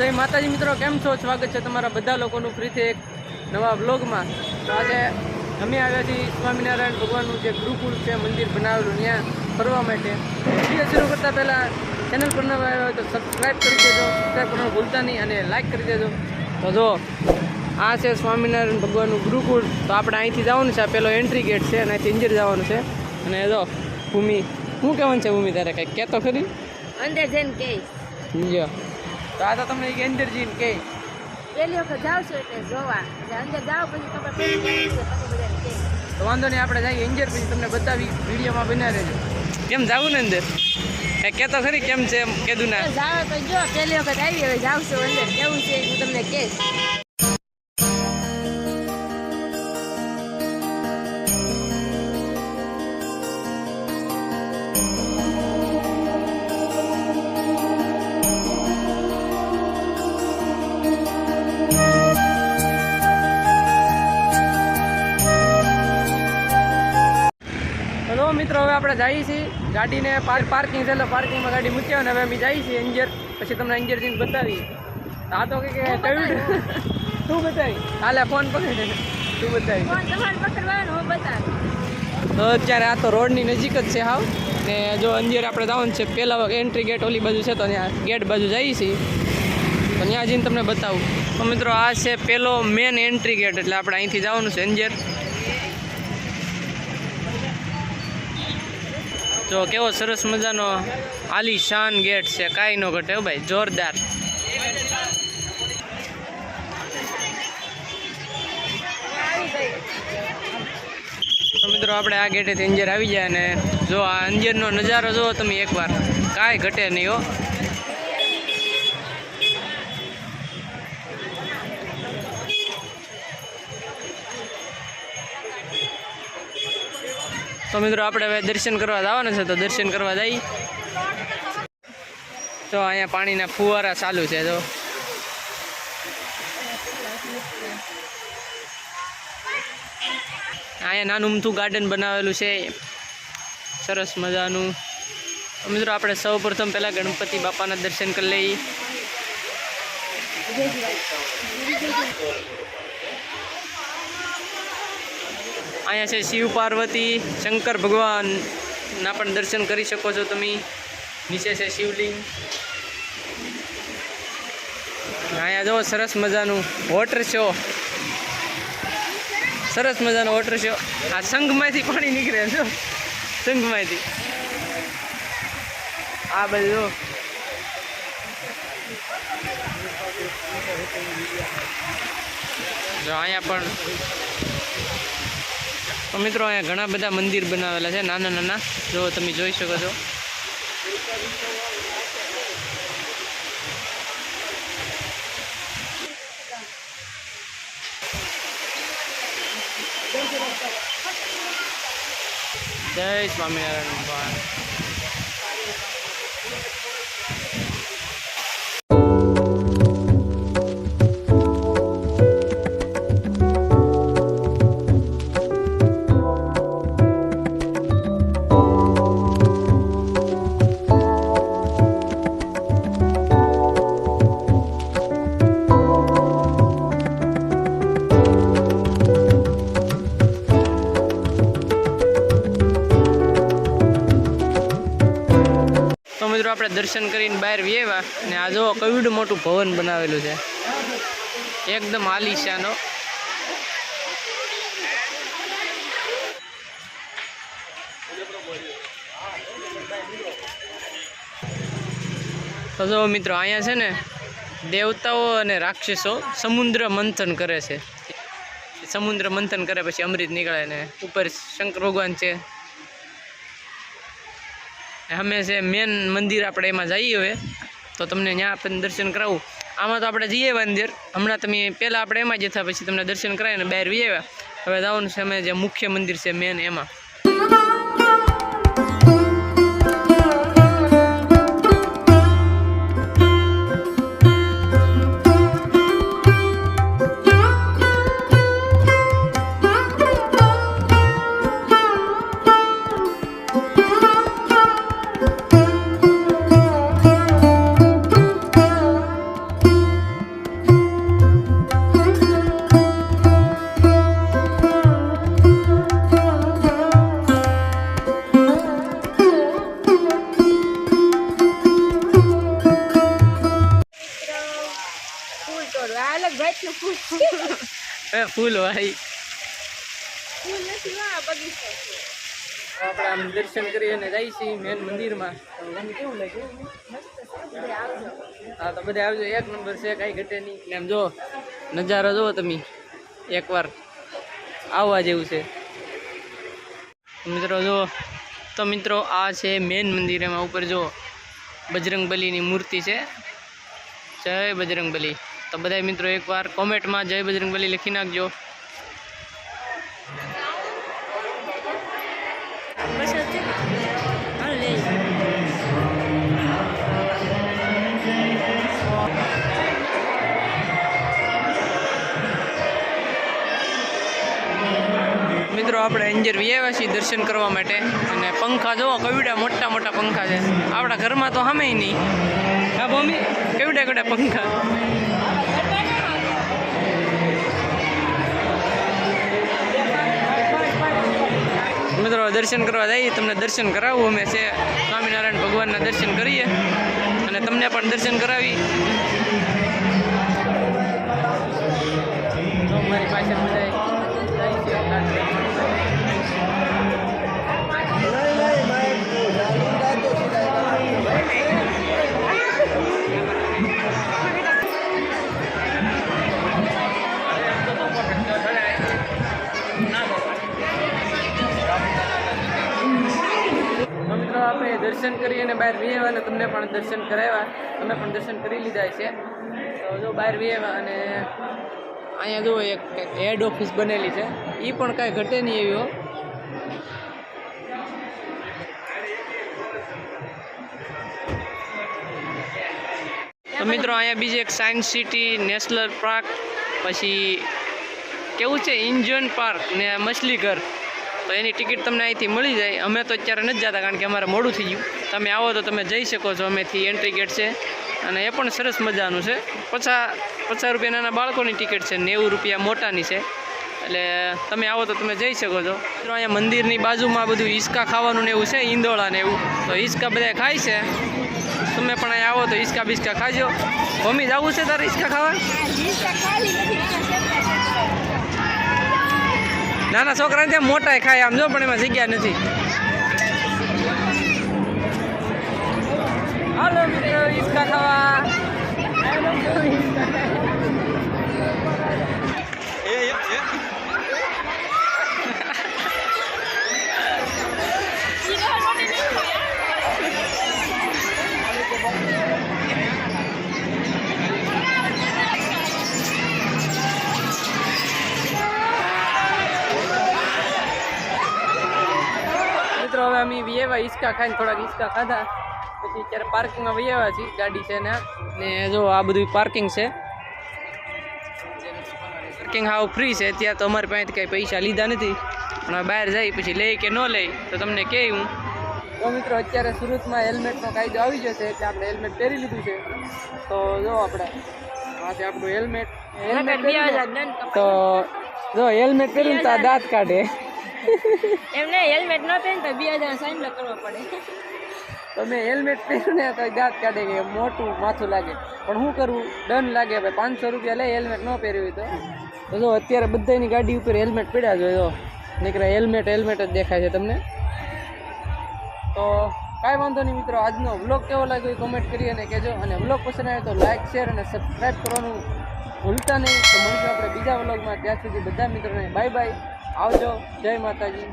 જય માતાજી મિત્રો, કેમ છો? સ્વાગત છે તમારા બધા લોકોનું ફરીથી એક નવા બ્લોગમાં। તો આજે અમે આવ્યા છીએ સ્વામિનારાયણ ભગવાનનું જે ગુરુકુળ છે મંદિર બનાવેલું ત્યાં ફરવા માટે। વિડીયો શરૂ કરતાં પહેલાં ચેનલ પર નવા આવ્યા હોય તો સબસ્ક્રાઈબ કરી દેજો, સબસ્ક્રાઈબ કરવાનું ભૂલતા નહીં અને લાઈક કરી દેજો। તો જો આ છે સ્વામિનારાયણ ભગવાનનું ગુરુકુળ। તો આપણે અહીંથી જવાનું છે, આ પેલો એન્ટ્રી ગેટ છે અને અહીંથી અંજીર જવાનું છે। અને જો ભૂમિ, શું કહેવાનું છે ભૂમિ તારે કંઈક કહેતો ખરી? અંદર જઈને કે જો તો આ તો તમને અંદર જઈને કે પેલી વખત જાવ છો એટલે જોવા, અંદર જાવ પછી ખબર પડી જાય છે, પછી બધાને કે તો વાંધો નહીં, આપણે જઈએ અંજર પછી તમને બતાવી, વિડીયોમાં બના રહેજો। કેમ જાવું ને અંદર? કહેતો ખરી કેમ છે એમ કીધું ના જાવ તો જો પેલી વખત આવી, હવે જાવ છો અંદર કેવું છે હું તમને કહીશ। મિત્રો હવે આપણે જઈએ છીએ, ગાડીને પાર્કિંગ છે એટલે પાર્કિંગમાં ગાડી મૂકી અને હવે અમે જઈએ છીએ અંજર, પછી તમને અંજર જઈને બતાવી। આ તો કે કયું તું બતાવી, હાલે ફોન પકડે તું બતાવી તો અત્યારે આ તો રોડની નજીક જ છે હાવ। ને જો અંજર આપણે જવાનું છે, પહેલા એન્ટ્રી ગેટ ઓલી બાજુ છે તો ત્યાં ગેટ બાજુ જઈએ છીએ, તો ત્યાં જઈને તમને બતાવું। તો મિત્રો આ છે પેલો મેન એન્ટ્રી ગેટ, એટલે આપણે અહીંથી જવાનું છે અંજર। જો કેવો સરસ મજાનો આલીશાન ગેટ છે, કાંઈ ન ઘટે હો ભાઈ, જોરદાર। તો મિત્રો આપણે આ ગેટેથી અંજર આવી જાય અને જો આ અંજરનો નજારો જુઓ તમે એકવાર, કાંઈ ઘટે નહીં હો। તો મિત્રો આપણે હવે દર્શન કરવા જવાના છે, તો દર્શન કરવા જઈએ। તો અહીંયા પાણીના ફુવારા ચાલુ છે, જો અહીંયા નાનું અમથું ગાર્ડન બનાવેલું છે સરસ મજાનું। તો મિત્રો આપણે સૌ પ્રથમ પહેલાં ગણપતિ બાપાના દર્શન કરી લઈએ। અહીંયા છે શિવ પાર્વતી શંકર ભગવાનના પણ દર્શન કરી શકો છો તમે। નીચે છે શિવલિંગ। અહીંયા જો સરસ મજાનું વોટર શો, સરસ મજાનો વોટર શો। આ સંઘમાંથી પાણી નીકળે છે, સંઘમાંથી આ બધું જો અહીંયા પણ। તો મિત્રો અહીંયા ઘણા બધા મંદિર બનાવેલા છે નાના નાના, જો તમે જોઈ શકો છો। જય સ્વામિનારાયણ ભગવાન। મિત્રો આપણે દર્શન કરીને બહાર વ્યેવા ને આ જો કેવડું મોટું ભવન બનાવેલું છે, એકદમ આલીશાનો। તો જો મિત્રો અહીંયા છે ને દેવતાઓ અને રાક્ષસો સમુદ્ર મંથન કરે છે, સમુદ્ર મંથન કરે પછી અમૃત નીકળે ને ઉપર શંકર ભગવાન છે। અમે છે મેન મંદિર, આપણે એમાં જઈએ હવે, તો તમને ત્યાં આપણે દર્શન કરાવું। આમાં તો આપણે જઈએ અંદર, હમણાં તમે પહેલાં આપણે એમાં જ હતા, પછી તમને દર્શન કરાવીને બહાર જઈએ। હવે જવાનું છે અમે જે મુખ્ય મંદિર છે મેન એમાં। નું ફૂલ એ ફૂલ ભાઈ ફૂલ નથી આ બગીચો છે આપણે આમ દર્શન કરી અને જઈએ છીએ મેન મંદિરમાં. તો તમને કેવું લાગ્યું? મસ્ત છે બધે આવજો હા તો બધા આવજો, એક નંબર છે, કાંઈ ઘટે નહીં. ને આમ જો નજારો જુઓ તમે, એકવાર આવવા જેવું છે મિત્રો. જો તો મિત્રો આ છે મેન મંદિર. એમાં ઉપર જો બજરંગબલીની મૂર્તિ છે. જય બજરંગબલી. તો બધા મિત્રો એકવાર કોમેન્ટમાં જય બજરંગબલી લખી નાખજો. બસ છે હાલ લે મિત્રો આપણે અંજર આવ્યા છીએ દર્શન કરવા માટે. અને પંખા જોવો કેવડા મોટા મોટા પંખા છે. આપણા ઘરમાં તો સામે નહીં. હા મમ્મી, કેવડા કેવડા પંખા. મિત્રો દર્શન કરવા જઈએ, તમને દર્શન કરાવવું અમે છે. સ્વામિનારાયણ ભગવાનના દર્શન કરીએ અને તમને પણ દર્શન કરાવી. મારી પાસે આપણે દર્શન કરી અને બહાર વી આવ્યા અને તમને પણ દર્શન કરાવ્યા. તમે પણ દર્શન કરી લીધા છે. તો જો બહાર વી આવ્યા અને અહીંયા જો એક હેડ ઓફિસ બનેલી છે. એ પણ કાંઈ ઘટે નહીં એવી હો. તો મિત્રો અહીંયા બીજી એક સાયન્સ સિટી, નેશનલ પાર્ક, પછી કેવું છે ઇન્જન પાર્ક ને મછલી ઘર. તો એની ટિકિટ તમને અહીંથી મળી જાય. અમે તો અત્યારે નથી જતા કારણ કે અમારે મોડું થઈ ગયું. તમે આવો તો તમે જઈ શકો છો. અમેથી એન્ટ્રી ગેટ છે અને એ પણ સરસ મજાનું છે. 50 રૂપિયા નાના બાળકોની ટિકિટ છે, 90 રૂપિયા મોટાની છે. એટલે તમે આવો તો તમે જઈ શકો છો. મિત્રો અહીંયા મંદિરની બાજુમાં બધું હિંચકા ખાવાનું ને એવું છે, ઈંદોળા ને એવું. તો હિંચકા બધા ખાય છે. તમે પણ અહીંયા આવો તો હિંચકા બિસ્કા ખાજો. મમ્મી જવું છે તારે હિંચકા ખાવા? નાના છોકરાને ત્યાં મોટા ખાય આમ જો, પણ એમાં જગ્યા નથી. હાલો મિત્રો હિંચકા ખાવા. મિત્રો હવે અમે વિયેવા હિંચકા ખાઈને થોડાક હિંચકા ખાધા પછી અત્યારે પાર્કિંગમાં વિયેવા છીએ. ગાડી છે ને જો આ બધું પાર્કિંગ છે. પાર્કિંગ હાવ ફ્રી છે. ત્યાં તો અમારી પાસેથી કંઈ પૈસા લીધા નથી. પણ બહાર જાય પછી લે કે ન લે તો તમને કહે હું. તો મિત્રો અત્યારે સુરતમાં હેલ્મેટનો કાયદો આવી જશે એટલે આપણે હેલ્મેટ પહેરી લીધું છે. તો જો આપણે આ છે આપણું હેલ્મેટ. તો જો હેલ્મેટ પહેર્યું તો આ દાંત કાઢે. એમને હેલ્મેટ ન પહેરે તો 2000 સાઈન કરવો પડે. તમે હેલ્મેટ પહેર્યું ને તો દાંત કાઢે કે મોટું માથું લાગે. પણ શું કરવું, ડન લાગે ભાઈ. 500 રૂપિયા લે હેલ્મેટ ન પહેર્યું હોય તો જો અત્યારે બધાની ગાડી ઉપર હેલ્મેટ પડ્યા જ હોય. જો નીકળે હેલ્મેટ જ દેખાય છે તમને. તો કાંઈ વાંધો નહીં મિત્રો. આજનો વ્લોગ કેવો લાગ્યો એ કોમેન્ટ કરી અને કહેજો. અને વ્લોગ પસંદ આવે તો લાઇક, શેર અને સબસ્ક્રાઈબ કરવાનું ભૂલતા નહીં. તો મળીશું આપણે બીજા વ્લોગમાં. ત્યાં સુધી બધા મિત્રોને બાય બાય. આવજો. જય માતાજી.